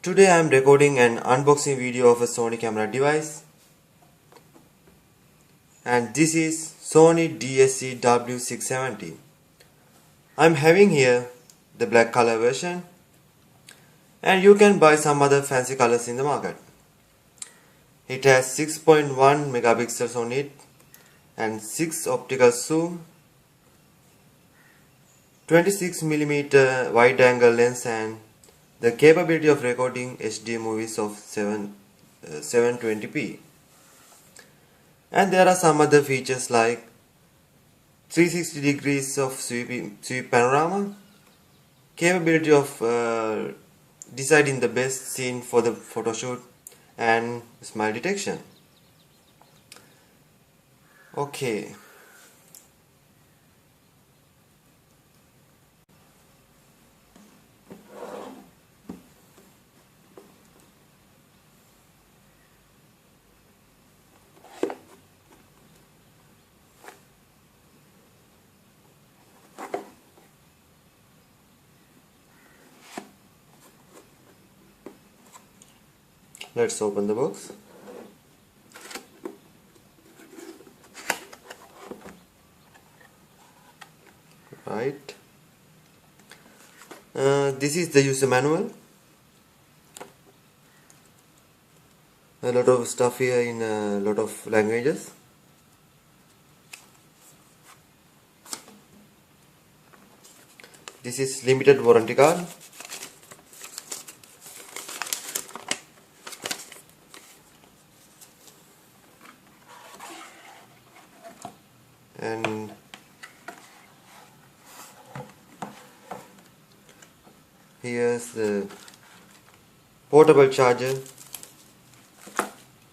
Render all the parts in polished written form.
Today I am recording an unboxing video of a Sony camera device, and this is Sony DSC-W670. I am having here the black color version, and you can buy some other fancy colors in the market. It has 6.1 megapixels on it and 6 optical zoom, 26mm wide angle lens, and the capability of recording HD movies of 720p. And there are some other features like 360 degrees of sweep panorama, capability of deciding the best scene for the photo shoot, and smile detection. Okay. Let's open the box. Right. This is the user manual. A lot of stuff here in a lot of languages. This is limited warranty card. And here's the portable charger.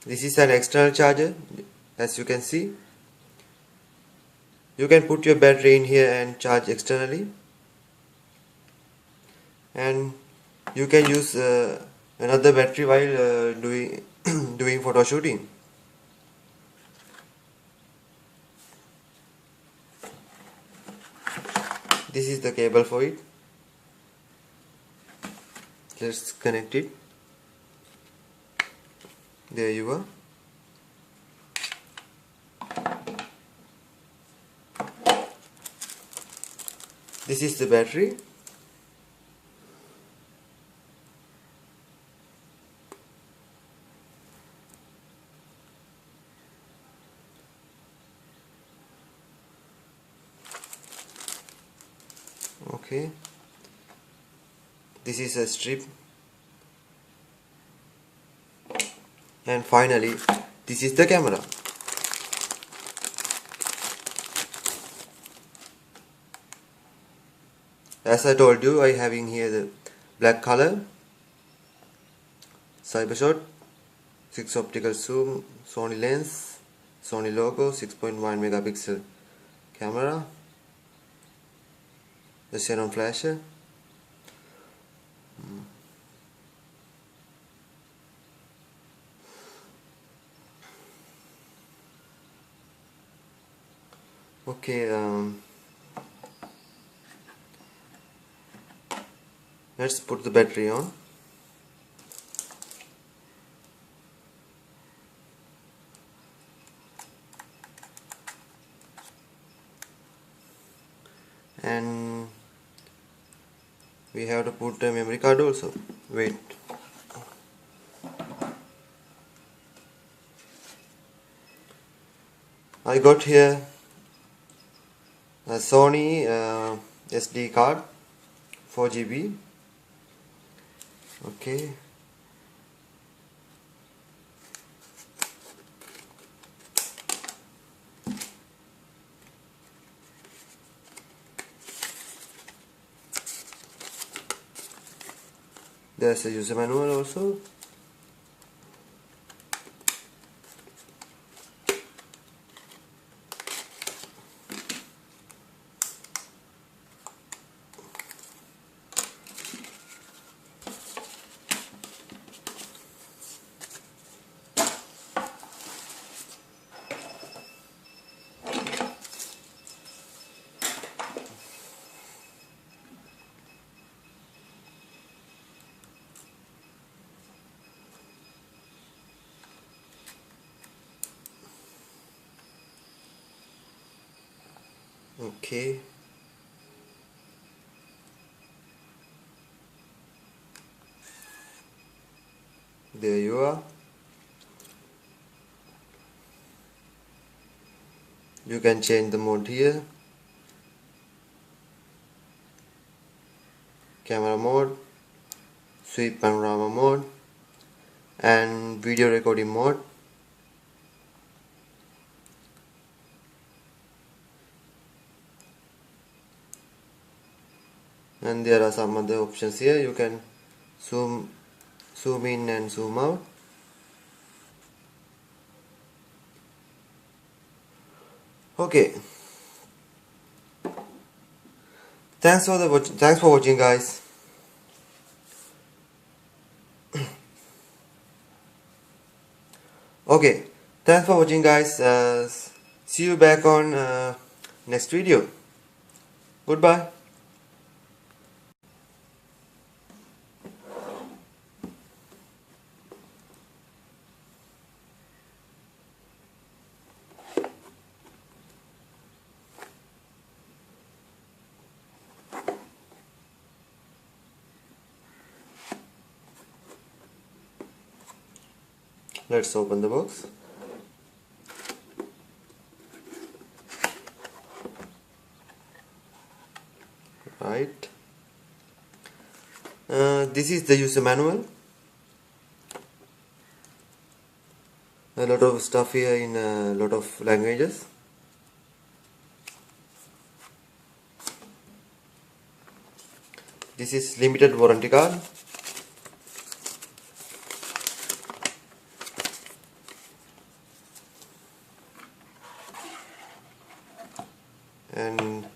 This is an external charger, as you can see. You can put your battery in here and charge externally, and you can use another battery while doing photo shooting. This is the cable for it. Let's connect it. There you are. This is the battery. Okay, this is a strip, and finally this is the camera. As I told you, I having here the black color, Cyber-shot, 6 optical zoom, Sony lens, Sony logo, 6.1 megapixel camera, the xenon flasher. Okay, let's put the battery on. And we have to put the memory card also. Wait. I got here a Sony SD card, 4 GB. Okay. There's a user manual also. Okay, there you are. You can change the mode here. Camera mode, sweep panorama mode, and video recording mode. And there are some other options here. You can zoom in and zoom out. Okay, thanks for watching, guys. Okay, thanks for watching, guys. See you back on next video. Goodbye. Let's open the box. Right. This is the user manual. A lot of stuff here in a lot of languages. This is limited warranty card. And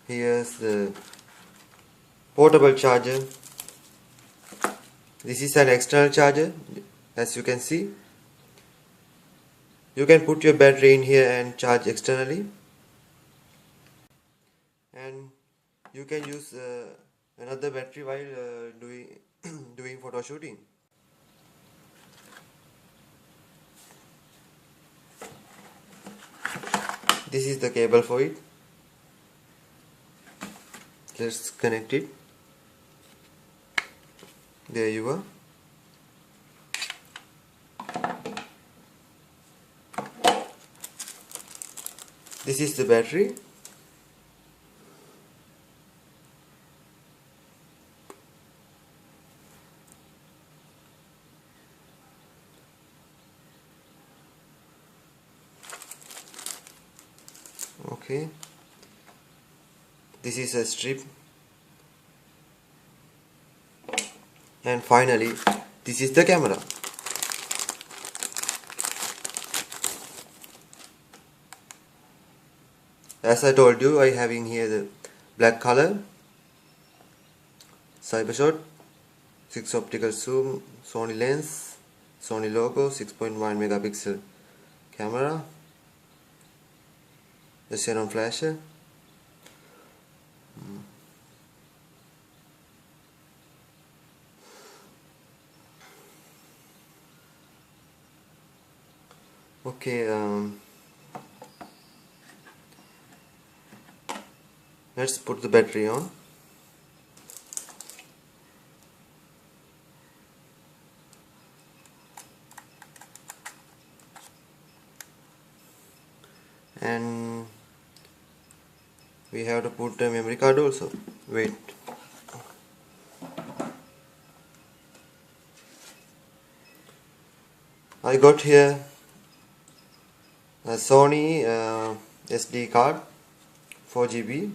here's the portable charger. This is an external charger, as you can see. You can put your battery in here and charge externally, and you can use another battery while doing photo shooting. This is the cable for it. Let's connect it. There you are. This is the battery. Okay. This is a strip. And finally, this is the camera. As I told you, I have in here the black color, Cyber-shot, 6 optical zoom, Sony lens, Sony logo, 6.1 megapixel camera, the xenon flasher. Okay, let's put the battery on. And we have to put the memory card also. Wait. I got here a Sony SD card, 4 GB.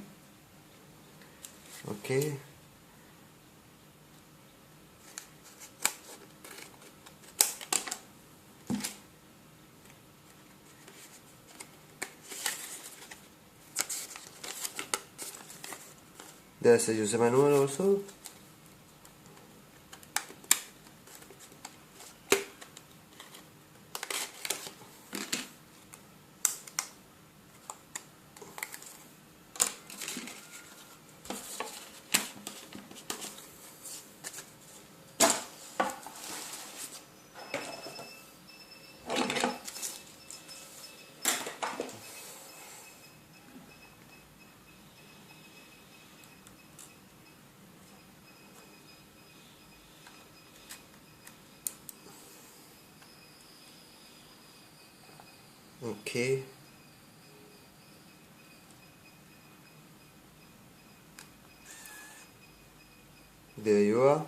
Okay. There's a user manual also. Okay, there you are.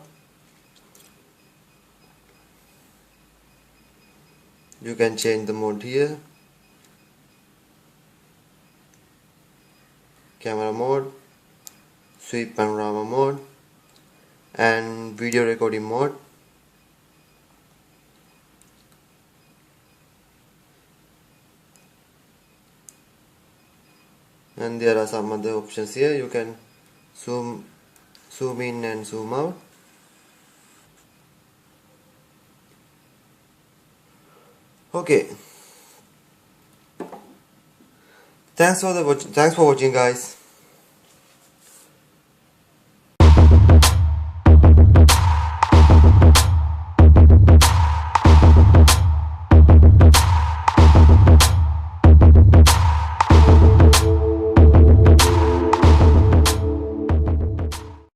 You can change the mode here, camera mode, sweep panorama mode, and video recording mode. And there are some other options here. You can zoom in and zoom out. Okay, thanks for watching guys.